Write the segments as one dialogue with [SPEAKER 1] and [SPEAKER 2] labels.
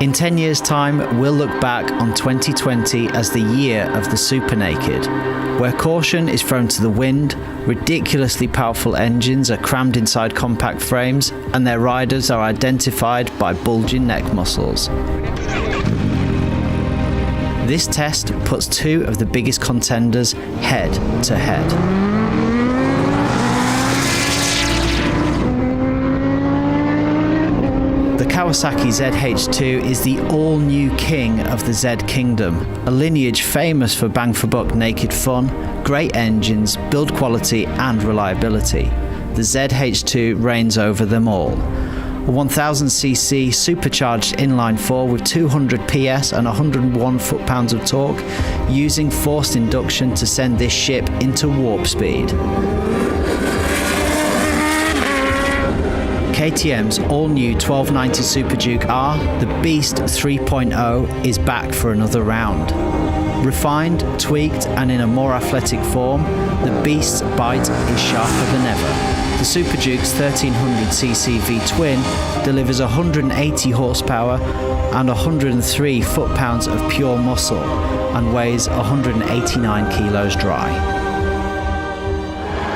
[SPEAKER 1] In 10 years' time, we'll look back on 2020 as the year of the Super Naked, where caution is thrown to the wind, ridiculously powerful engines are crammed inside compact frames, and their riders are identified by bulging neck muscles. This test puts two of the biggest contenders head to head. The Kawasaki Zh2 is the all-new king of the Z Kingdom, a lineage famous for bang-for-buck naked fun, great engines, build quality and reliability. The Zh2 reigns over them all. A 1000cc supercharged inline-4 with 200 PS and 101 foot-pounds of torque, using forced induction to send this ship into warp speed. KTM's all-new 1290 SuperDuke R, the Beast 3.0, is back for another round. Refined, tweaked, and in a more athletic form, the Beast's bite is sharper than ever. The SuperDuke's 1300cc V-twin delivers 180 horsepower and 103 foot-pounds of pure muscle and weighs 189 kilos dry.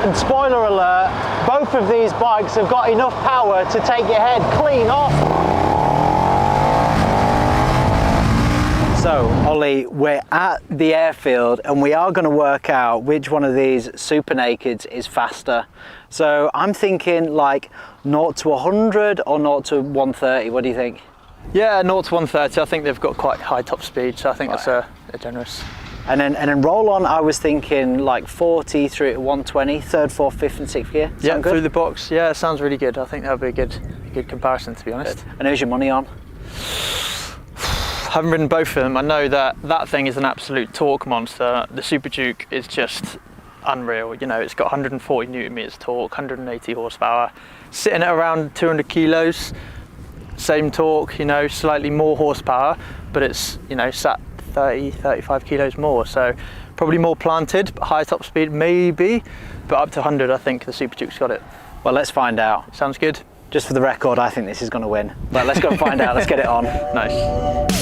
[SPEAKER 2] And spoiler alert, both of these bikes have got enough power to take your head clean off. So, Ollie, we're at the airfield and we are going to work out which one of these Super Nakeds is faster. So I'm thinking like 0 to 100 or 0 to 130, what do you think?
[SPEAKER 3] Yeah, 0 to 130, I think they've got quite high top speed, so I think that's a generous.
[SPEAKER 2] And then roll on, I was thinking like 40 through to 120, third, fourth, fifth and sixth gear.
[SPEAKER 3] Yeah, through the box. Yeah, it sounds really good. I think that'll be a good comparison, to be honest.
[SPEAKER 2] And who's your money on?
[SPEAKER 3] I haven't ridden both of them. I know that thing is an absolute torque monster. The SuperDuke is just unreal. You know, it's got 140 Newton meters torque, 180 horsepower, sitting at around 200 kilos. Same torque, you know, slightly more horsepower, but it's, you know, sat 30, 35 kilos more, so probably more planted, but high top speed maybe, but up to 100 I think the SuperDuke's got it.
[SPEAKER 2] Well, let's find out.
[SPEAKER 3] Sounds good.
[SPEAKER 2] Just for the record, I think this is going to win, but let's go and find out. Let's get it on.
[SPEAKER 3] Nice.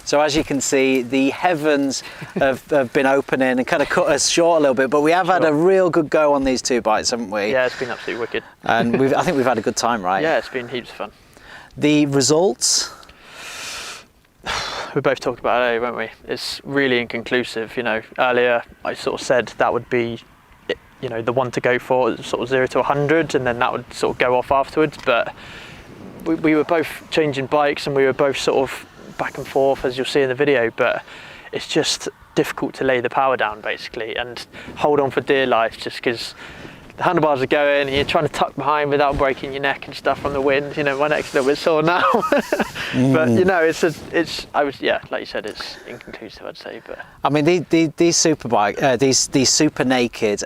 [SPEAKER 2] So as you can see, the heavens have been opening and kind of cut us short a little bit, but we have had a real good go on these two bikes, haven't we?
[SPEAKER 3] Yeah, it's been absolutely wicked.
[SPEAKER 2] And I think we've had a good time, right?
[SPEAKER 3] Yeah, it's been heaps of fun.
[SPEAKER 2] The results?
[SPEAKER 3] We both talked about it earlier, weren't we? It's really inconclusive, you know. Earlier I sort of said that would be, you know, the one to go for, sort of 0 to 100, and then that would sort of go off afterwards, but we were both changing bikes and we were both sort of back and forth, as you'll see in the video, but it's just difficult to lay the power down basically and hold on for dear life, just because the handlebars are going and you're trying to tuck behind without breaking your neck and stuff from the wind. You know, my neck's a little bit sore now. But you know, like you said, it's inconclusive, I'd say. But
[SPEAKER 2] I mean, these super naked,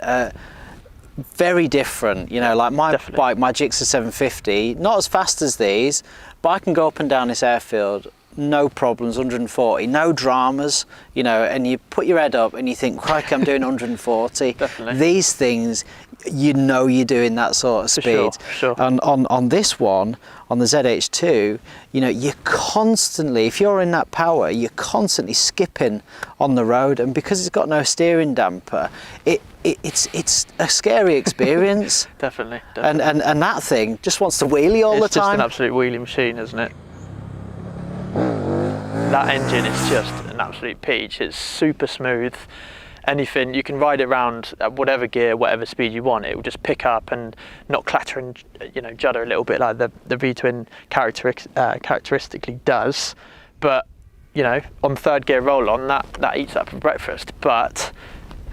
[SPEAKER 2] very different. You know, like my bike, my Gixxer 750, not as fast as these, but I can go up and down this airfield, no problems, 140, no dramas, you know, and you put your head up and you think, crikey, I'm doing 140.
[SPEAKER 3] Definitely.
[SPEAKER 2] These things, you know you're doing that sort of speed.
[SPEAKER 3] For sure.
[SPEAKER 2] And on this one, on the ZH2, you know, you're constantly, if you're in that power, you're constantly skipping on the road, and because it's got no steering damper, it's a scary experience.
[SPEAKER 3] Definitely.
[SPEAKER 2] And that thing just wants to wheelie all the time.
[SPEAKER 3] It's just an absolute wheelie machine, isn't it? That engine is just an absolute peach. It's super smooth. Anything, you can ride it around at whatever gear, whatever speed you want. It will just pick up and not clatter and, you know, judder a little bit like the V-twin characteristically does. But, you know, on third gear roll on, that eats up for breakfast. But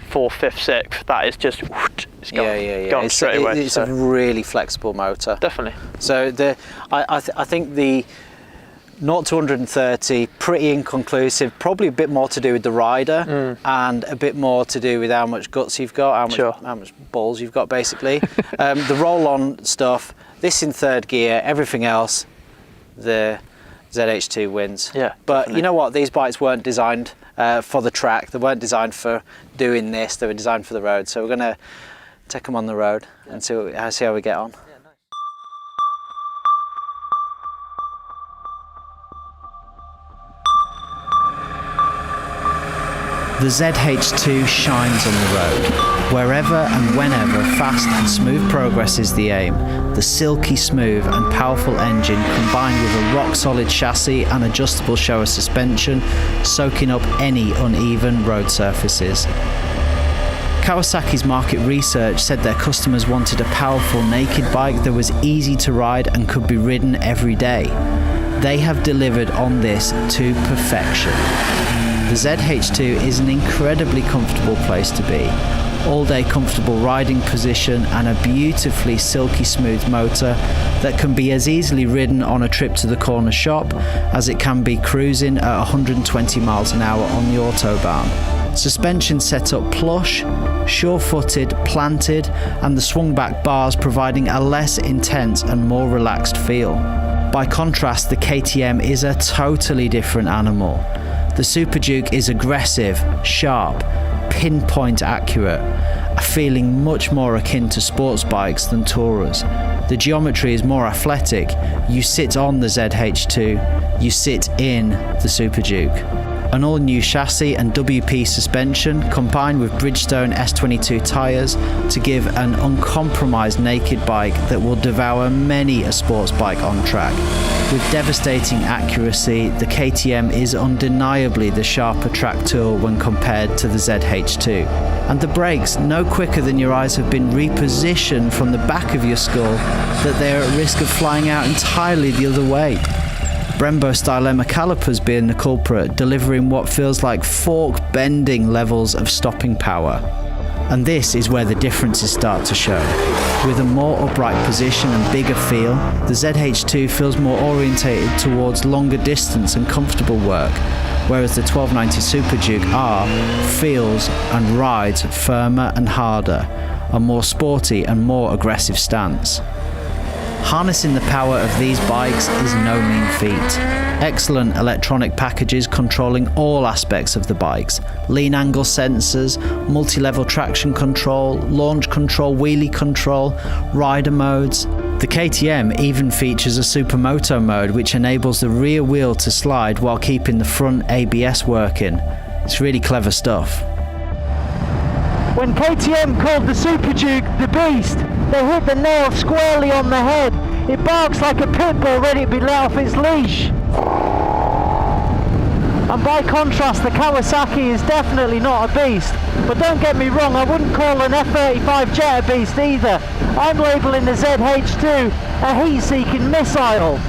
[SPEAKER 3] fourth, fifth, sixth, that is just it's gone, gone straight away.
[SPEAKER 2] It's a really flexible motor.
[SPEAKER 3] Definitely.
[SPEAKER 2] So I think the 0 to 130, pretty inconclusive, probably a bit more to do with the rider and a bit more to do with how much guts you've got, how much balls you've got basically. The roll-on stuff, this in third gear, everything else, the ZH2 wins.
[SPEAKER 3] Yeah,
[SPEAKER 2] but
[SPEAKER 3] definitely.
[SPEAKER 2] You know what, these bikes weren't designed for the track, they weren't designed for doing this, they were designed for the road. So we're going to take them on the road and see how we get on.
[SPEAKER 1] The ZH2 shines on the road. Wherever and whenever fast and smooth progress is the aim, the silky smooth and powerful engine combined with a rock-solid chassis and adjustable shower suspension, soaking up any uneven road surfaces. Kawasaki's market research said their customers wanted a powerful naked bike that was easy to ride and could be ridden every day. They have delivered on this to perfection. The ZH2 is an incredibly comfortable place to be. All-day comfortable riding position and a beautifully silky smooth motor that can be as easily ridden on a trip to the corner shop as it can be cruising at 120 miles an hour on the autobahn. Suspension set up plush, sure-footed, planted, and the swung-back bars providing a less intense and more relaxed feel. By contrast, the KTM is a totally different animal. The SuperDuke is aggressive, sharp, pinpoint accurate, a feeling much more akin to sports bikes than tourers. The geometry is more athletic. You sit on the ZH2, you sit in the SuperDuke. An all-new chassis and WP suspension combined with Bridgestone S22 tyres to give an uncompromised naked bike that will devour many a sports bike on track. With devastating accuracy, the KTM is undeniably the sharper track tool when compared to the ZH2. And the brakes, no quicker than your eyes have been repositioned from the back of your skull, that they are at risk of flying out entirely the other way. Brembo Stylema calipers being the culprit, delivering what feels like fork-bending levels of stopping power. And this is where the differences start to show. With a more upright position and bigger feel, the ZH2 feels more orientated towards longer distance and comfortable work, whereas the 1290 SuperDuke R feels and rides firmer and harder, a more sporty and more aggressive stance. Harnessing the power of these bikes is no mean feat. Excellent electronic packages controlling all aspects of the bikes. Lean angle sensors, multi-level traction control, launch control, wheelie control, rider modes. The KTM even features a supermoto mode which enables the rear wheel to slide while keeping the front ABS working. It's really clever stuff.
[SPEAKER 4] When KTM called the SuperDuke the Beast, they hit the nail squarely on the head. It barks like a pit bull ready to be let off its leash. And by contrast, the Kawasaki is definitely not a beast. But don't get me wrong, I wouldn't call an F35 Jet a beast either. I'm labelling the ZH2 a heat-seeking missile.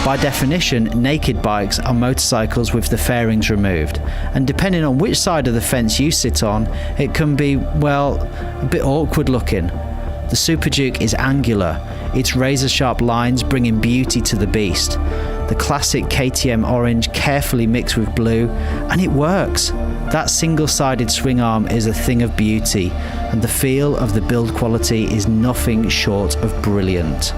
[SPEAKER 1] By definition, naked bikes are motorcycles with the fairings removed, and depending on which side of the fence you sit on, it can be, well, a bit awkward looking. The SuperDuke is angular, its razor-sharp lines bringing beauty to the beast. The classic KTM orange carefully mixed with blue, and it works. That single-sided swing arm is a thing of beauty, and the feel of the build quality is nothing short of brilliant.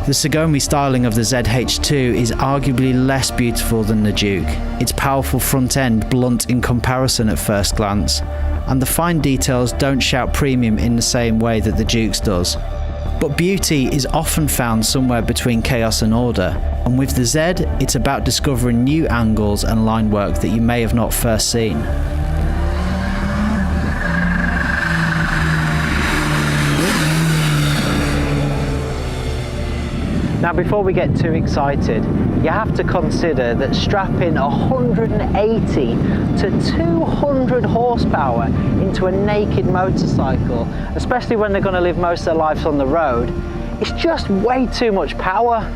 [SPEAKER 1] The Sagomi styling of the ZH2 is arguably less beautiful than the Duke, its powerful front end blunt in comparison at first glance, and the fine details don't shout premium in the same way that the Duke's does. But beauty is often found somewhere between chaos and order, and with the Z, it's about discovering new angles and line work that you may have not first seen.
[SPEAKER 2] Now before we get too excited, you have to consider that strapping 180 to 200 horsepower into a naked motorcycle, especially when they're going to live most of their lives on the road, it's just way too much power.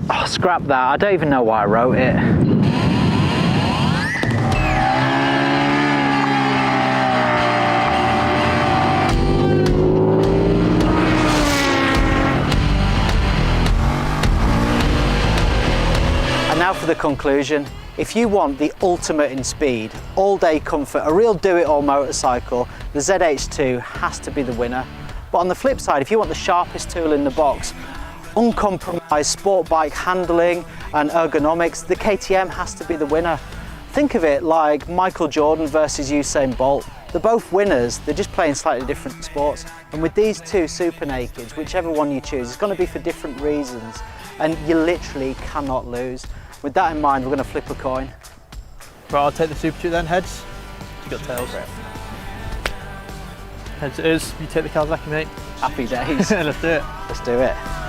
[SPEAKER 2] Oh, scrap that, I don't even know why I wrote it. Now for the conclusion. If you want the ultimate in speed, all-day comfort, a real do-it-all motorcycle, the ZH2 has to be the winner. But on the flip side, if you want the sharpest tool in the box, uncompromised sport bike handling and ergonomics, the KTM has to be the winner. Think of it like Michael Jordan versus Usain Bolt. They're both winners, they're just playing slightly different sports. And with these two super nakeds, whichever one you choose, it's going to be for different reasons. And you literally cannot lose. With that in mind, we're going to flip a coin.
[SPEAKER 3] Right, I'll take the SuperDuke then, heads. You got tails. Heads it is, you take the Kawasaki, mate.
[SPEAKER 2] Happy days.
[SPEAKER 3] Let's do it.
[SPEAKER 2] Let's do it.